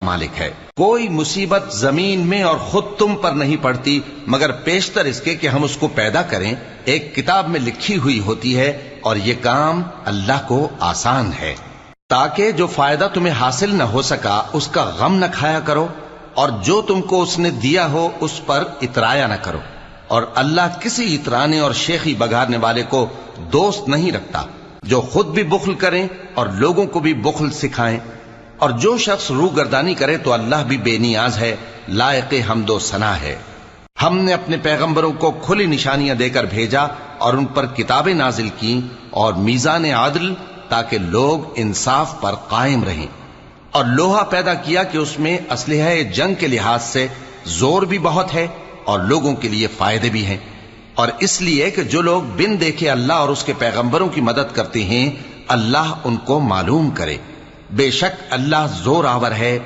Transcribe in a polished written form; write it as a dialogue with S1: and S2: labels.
S1: مالک ہے۔ کوئی مصیبت زمین میں اور خود تم پر نہیں پڑتی مگر پیشتر اس کے کہ ہم اس کو پیدا کریں ایک کتاب میں لکھی ہوئی ہوتی ہے، اور یہ کام اللہ کو آسان ہے۔ تاکہ جو فائدہ تمہیں حاصل نہ ہو سکا اس کا غم نہ کھایا کرو، اور جو تم کو اس نے دیا ہو اس پر اترایا نہ کرو، اور اللہ کسی اترانے اور شیخی بگارنے والے کو دوست نہیں رکھتا جو خود بھی بخل کریں اور لوگوں کو بھی بخل سکھائیں۔ اور جو شخص روح گردانی کرے تو اللہ بھی بے نیاز ہے، لائق حمد و ثنا ہے۔ ہم نے اپنے پیغمبروں کو کھلی نشانیاں دے کر بھیجا اور ان پر کتابیں نازل کی اور میزان عدل، تاکہ لوگ انصاف پر قائم رہیں، اور لوہا پیدا کیا کہ اس میں اسلحہ جنگ کے لحاظ سے زور بھی بہت ہے اور لوگوں کے لیے فائدے بھی ہیں، اور اس لیے کہ جو لوگ بن دیکھے اللہ اور اس کے پیغمبروں کی مدد کرتے ہیں اللہ ان کو معلوم کرے۔ بے شک اللہ زور آور ہے